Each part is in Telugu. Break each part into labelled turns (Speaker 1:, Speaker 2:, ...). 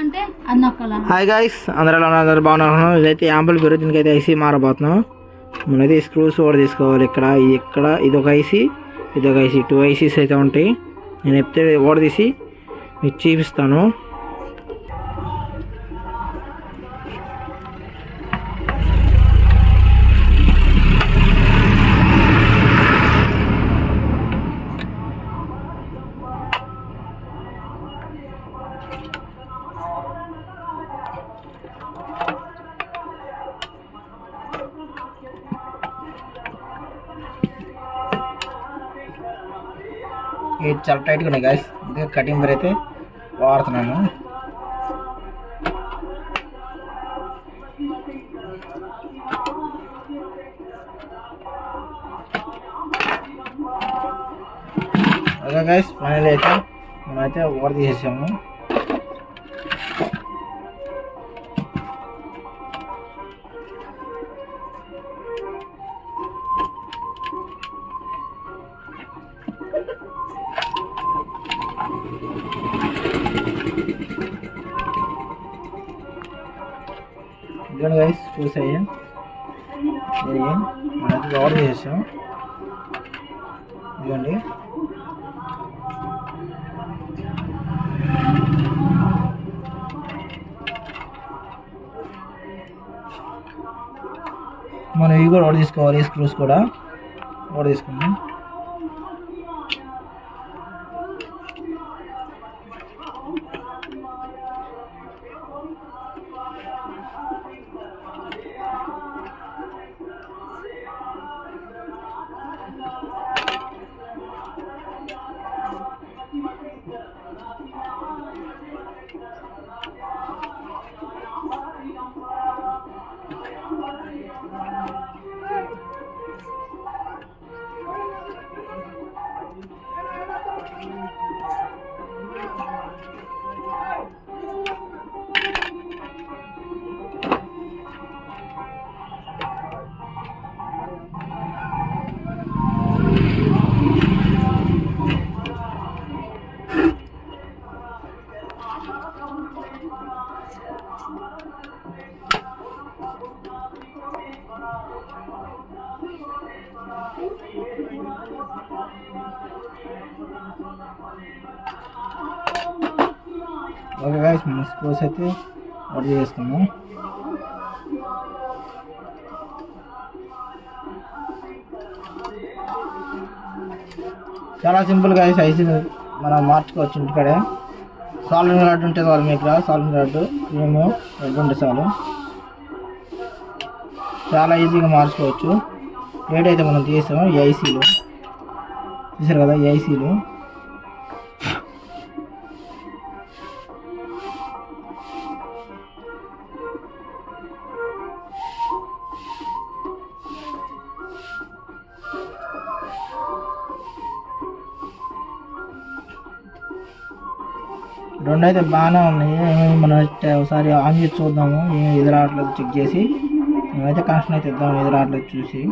Speaker 1: అంటే అది నొక్కలా.
Speaker 2: హాయ్ గైస్, అందరూ బాగున్నారు. ఇదైతే యాంపుల్ పేరు, దీనికైతే ఐసీ మారబోతున్నాం. మనైతే స్క్రూస్ కూడా తీసుకోవాలి. ఇక్కడ ఇదొక ఐసీ, ఇదొక ఐసీ, 2 ఐసీస్ అయితే ఉంటాయి. నేను చెప్తే ఓడ తీసి మీకు చూపిస్తాను. ఇది చాలా టైట్గా ఉన్నాయి గాయస్, ఇంకా కటింగ్ బర్ అయితే వాడుతున్నాను. ఓకే గాయస్, ఫైనల్ అయితే మనమైతే ఓడ తీసేసాము. ఇదిగోండి గైస్, చూసాయి మనకి ఆర్డర్ చేసాం. ఇదిగోండి, మనం ఇవి కూడా ఆర్డర్ తీసుకోవాలి. స్క్రూస్ కూడా ఆర్డర్ తీసుకున్నాం. ఓకే గైస్, మన స్క్రూస్ అయితే ఆర్డర్ చేస్తాము. చాలా సింపుల్ గైస్, ఐసీలు మనం మార్చుకోవచ్చు ఇంటికాడే. సాల్వింగ్ రాడ్ ఉంటుంది వాళ్ళ మీకు, సాల్వింగ్ రాడ్ మేము రెడ్ ఉంటే చాలు, చాలా ఈజీగా మార్చుకోవచ్చు. ప్లేట్ అయితే మనం తీసాము. ఈ ఐసీలు చూసారు కదా, ఈ ఐసీలు రెండు అయితే బాగానే ఉన్నాయి. మనం ఒకసారి ఆన్ చేసి చూద్దాము, ఏమి ఎదురాట్లేదు చెక్ చేసి. మేమైతే కనెక్షన్ అయితే ఇద్దాము ఎదురాట్లేదు చూసి.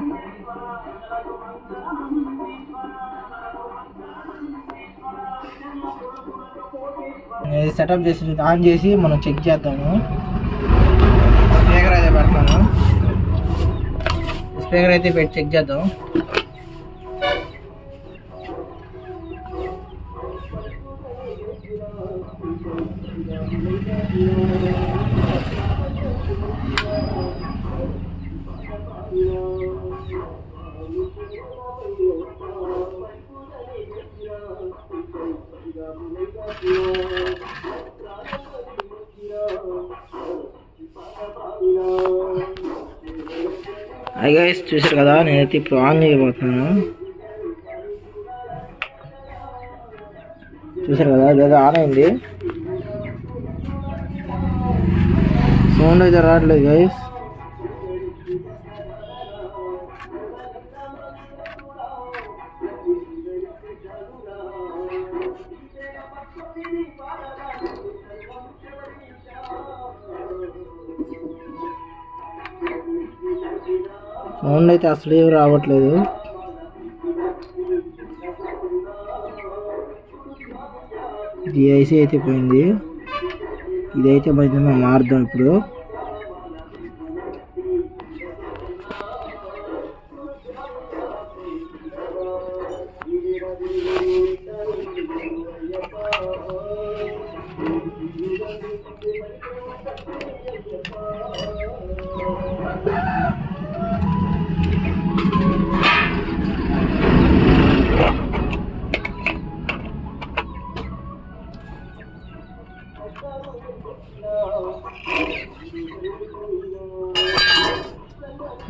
Speaker 2: సెటప్ చేసి ఆన్ చేసి మనం చెక్ చేద్దాము. స్పీకర్ అయితే పెడతాను, స్పీకర్ అయితే పెట్టి చెక్ చేద్దాం. హాయ్ గైస్, చూసారు కదా, నేనైతే ఇప్పుడు ఆన్ చేయబోతున్నాను. చూసారు కదా, అదేదో ఆన్ అయింది. సౌండ్ అయితే రావట్లేదు గైస్. సౌండ్ అయితే అసలు ఏమి రావట్లేదు. ఈ ఐసీ అయితే పోయింది. ఇదైతే మనం మారుద్దాం ఇప్పుడు.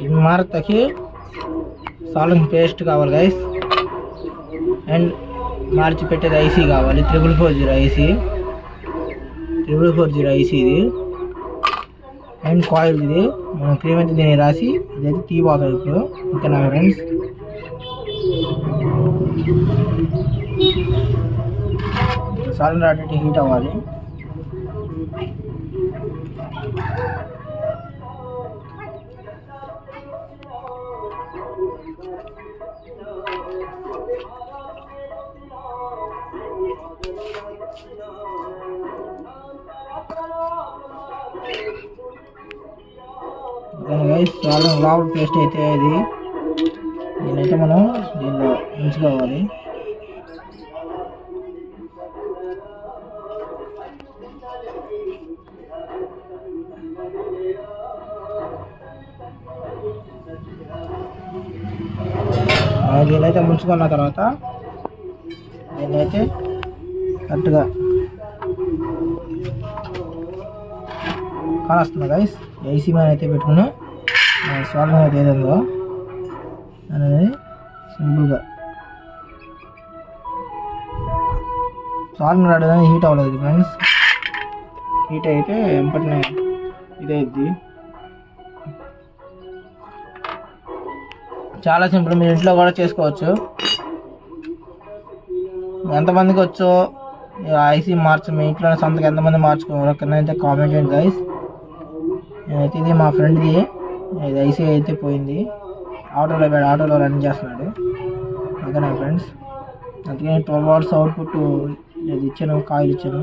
Speaker 2: ఇది మారతకి సాల్వింగ్ పేస్ట్ కావాలి గైస్, అండ్ మార్చి పెట్టేది ఐసీ కావాలి, 4440 ఐసీ, 4440 ఐసీ ఇది, అండ్ కాయిల్ ఇది. మనం క్రీమ్ అయితే దీన్ని రాసి ఇదైతే తీపోతాం ఇప్పుడు. ఓకేనా ఫ్రెండ్స్, సాల్వింగ్ రాడ్ అయితే హీట్ అవ్వాలి. సాల్వింగ్ రాడ్ పేస్ట్ అయితే ఇది, దీన్నైతే మనం దీనిలో ఉంచుకోవాలి. దీన్నైతే ముంచుకున్న తర్వాత దీన్నైతే కరెక్ట్గా కానొస్తుంది గైస్. ఐసీ మ్యాన్ అయితే పెట్టుకుని సాల్వింగ్ అయితే ఏదో అనేది సింపుల్గా సాల్వింగ్ రాడ్ అనేది హీట్ అవ్వలేదు ఫ్రెండ్స్. హీట్ అయితే వెంటనే ఇదైద్ది. చాలా సింపుల్, మీరు ఇంట్లో కూడా చేసుకోవచ్చు. ఎంతమందికి వచ్చో ఐసీ మీ ఇంట్లో సొంతగా ఎంతమంది మార్చుకోవాలి కింద అయితే కామెంట్ చేయండి గైస్. నేనైతే ఇది మా ఫ్రెండ్ది, ఇది ఐసీ అయితే పోయింది, ఆటోలో రన్ చేస్తున్నాడు. ఓకేనా ఫ్రెండ్స్, అందుకే 12 hours అవుట్పుట్ ఇది ఇచ్చాను, కాయిల్ ఇచ్చాను.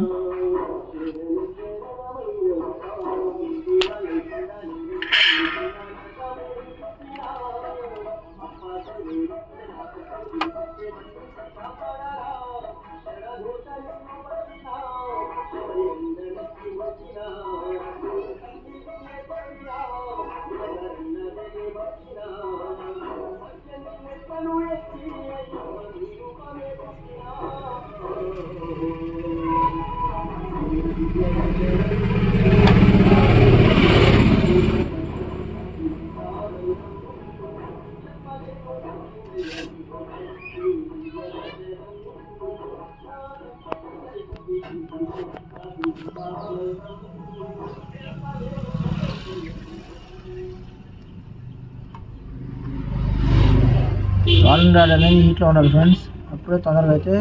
Speaker 2: సాల్వింగ్ రాడ్ అనేది హీట్లో ఉండాలి ఫ్రెండ్స్, అప్పుడే తొందరగా అయితే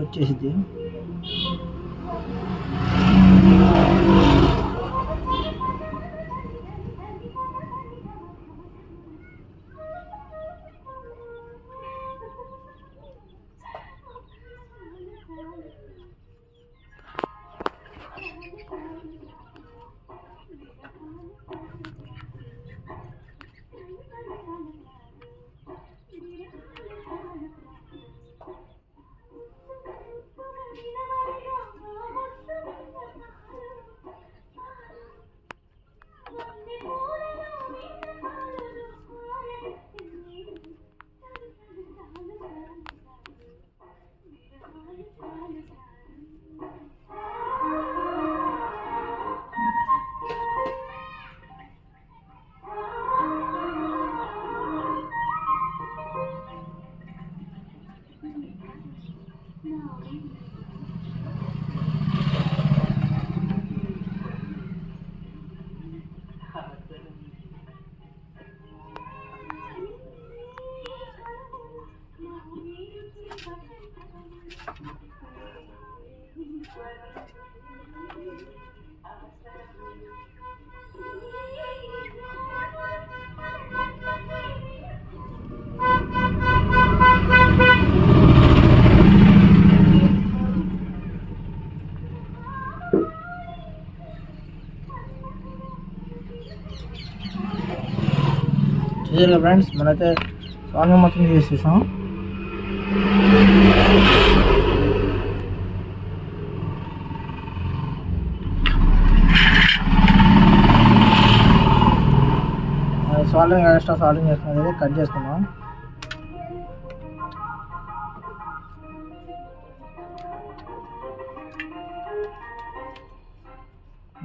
Speaker 2: వచ్చేసిద్ది. చూసారుగా ఫ్రెండ్స్, మనైతే సాల్వింగ్ మొత్తం చేసేసాం. సాల్వింగ్ ఎక్స్ట్రా సాల్వింగ్ చేసుకున్నది కట్ చేసుకున్నాం.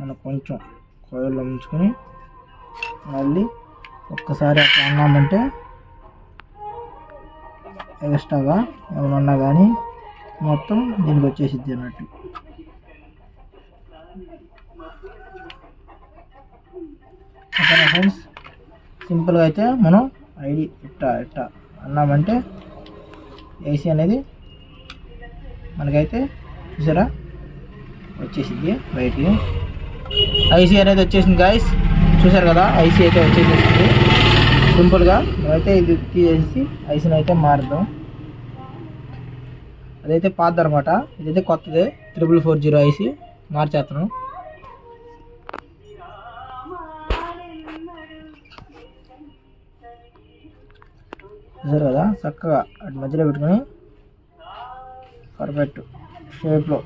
Speaker 2: మనం కొంచెం కోయల్లో ఉంచుకొని మళ్ళీ ఒక్కసారి అట్లా అన్నామంటే ఎక్స్ట్రాగా ఏమైనా ఉన్నా కానీ మొత్తం దీనికి వచ్చేసిద్ది అన్నట్టు. ఓకేనా ఫ్రెండ్స్, సింపుల్గా అయితే మనం ఐడి ఇట్టా అన్నామంటే ఏసీ అనేది మనకైతే చూసారా వచ్చేసింది బయటికి. ఐసీ అనేది వచ్చేసింది గాయస్, చూసారు కదా, ఐసీ అయితే వచ్చేసేసింది. సింపుల్గా మేమైతే ఇది తీసేసి ఐసీని అయితే మారుద్దాం. అదైతే పాతది అనమాట, ఇదైతే కొత్తది 4440 ఐసీ మార్చేస్తున్నాం. చూసారు కదా, చక్కగా అటు మధ్యలో పెట్టుకొని పర్ఫెక్ట్ షేప్లో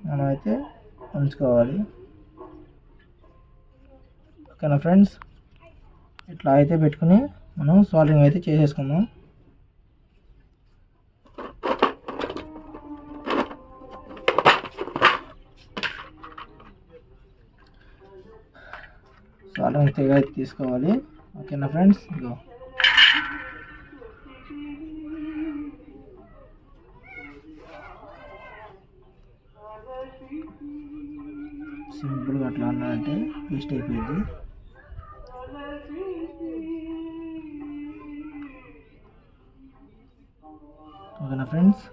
Speaker 2: మనమైతే ఉంచుకోవాలి. ఓకేనా ఫ్రెండ్స్, ఇట్లా అయితే పెట్టుకుని మనం సాల్వింగ్ అయితే చేసేసుకుందాం. సాల్వింగ్ తెగ అయితే తీసుకోవాలి. ఓకేనా ఫ్రెండ్స్, ఇగో సింపుల్గా అట్లా అన్నారంటే పేస్ట్ అయిపోయింది. ఓకేనా ఫ్రెండ్స్,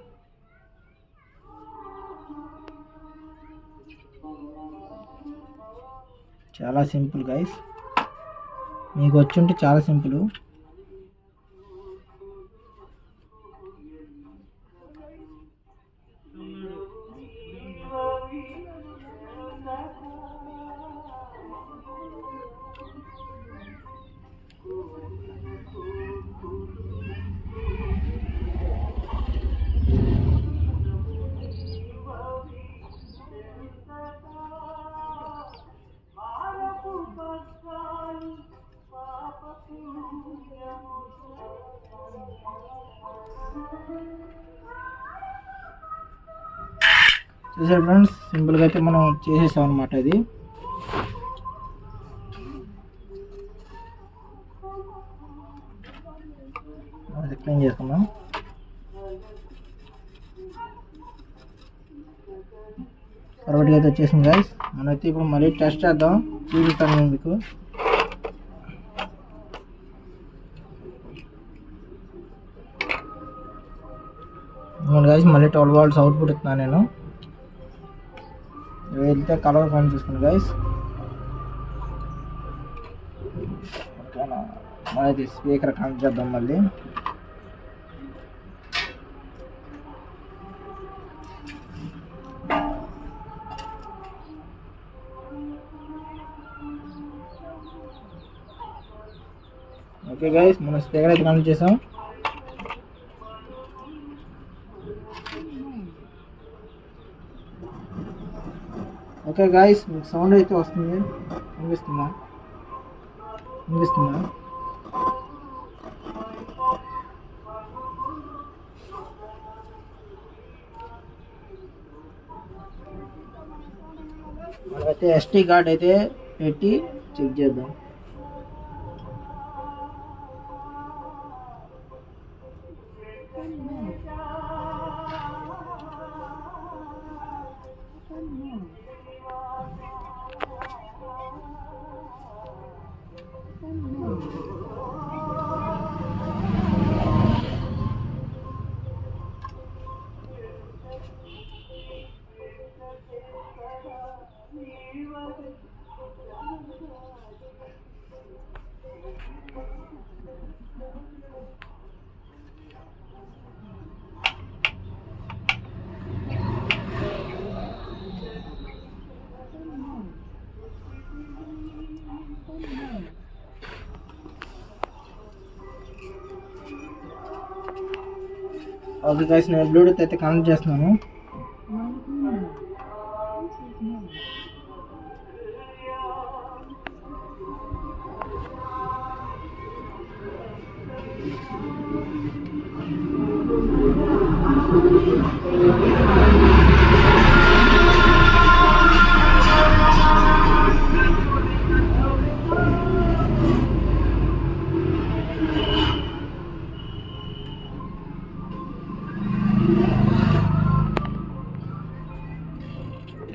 Speaker 2: చాలా సింపుల్ గైస్, మీకు వచ్చి ఉంటే చాలా సింపుల్. చూసారు ఫ్రెండ్స్, సింపుల్గా అయితే మనం చేసేసాం అనమాట. ఇది ఎక్స్ప్లెయిన్ చేసుకున్నాం. పర్ఫెక్ట్గా అయితే వచ్చేసింది గైస్. మనమైతే ఇప్పుడు మళ్ళీ టెస్ట్ చేద్దాం, చూపిస్తాను నేను మీకు. గైస్ మళ్ళీ 12 వాట్స్ అవుట్పుట్ ఇస్తున్నాను నేను. వెళ్తే కలర్ ఫోన్ చూసుకుని గైస్. ఓకేనా, మనది స్పీకర్ కనెక్ట్ చేద్దాం మళ్ళీ. ఓకే గైస్, మనం స్పీకర్ అయితే కనెక్ట్ చేసాం. ఓకే గాయస్, మీకు సౌండ్ అయితే వస్తుంది, వినిపిస్తుందా? మనమైతే ఎస్టీ కార్డ్ అయితే పెట్టి చెక్ చేద్దాం. ఓకే గైస్, నేను బ్లూటూత్ అయితే కనెక్ట్ చేస్తున్నాను.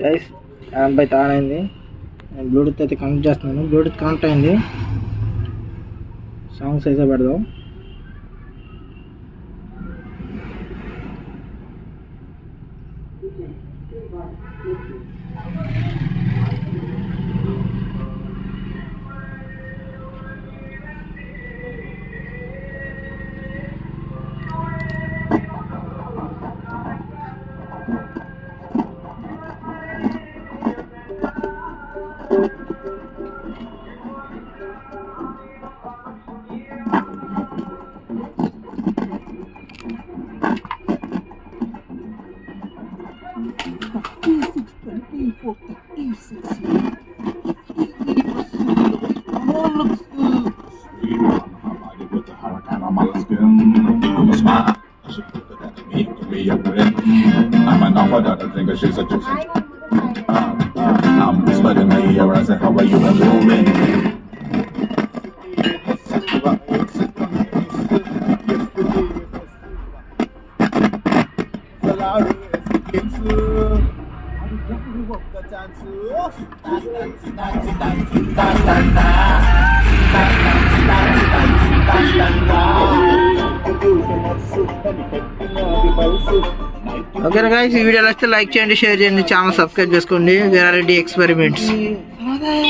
Speaker 2: గైస్ యాంప్ అయితే ఆన్ అయింది. నేను బ్లూటూత్ అయితే కనెక్ట్ చేస్తున్నాను. బ్లూటూత్ కనెక్ట్ అయింది. సాంగ్స్ అయితే పెడదాం.
Speaker 1: She's a juicy. I'm whispering in my ear and say, how are you moving?
Speaker 2: Okay guys, ఈ వీడియో నచ్చితే లైక్ చేయండి, షేర్ చేయండి, ఛానల్ సబ్స్క్రైబ్ చేసుకోండి. VR Reddy experiments.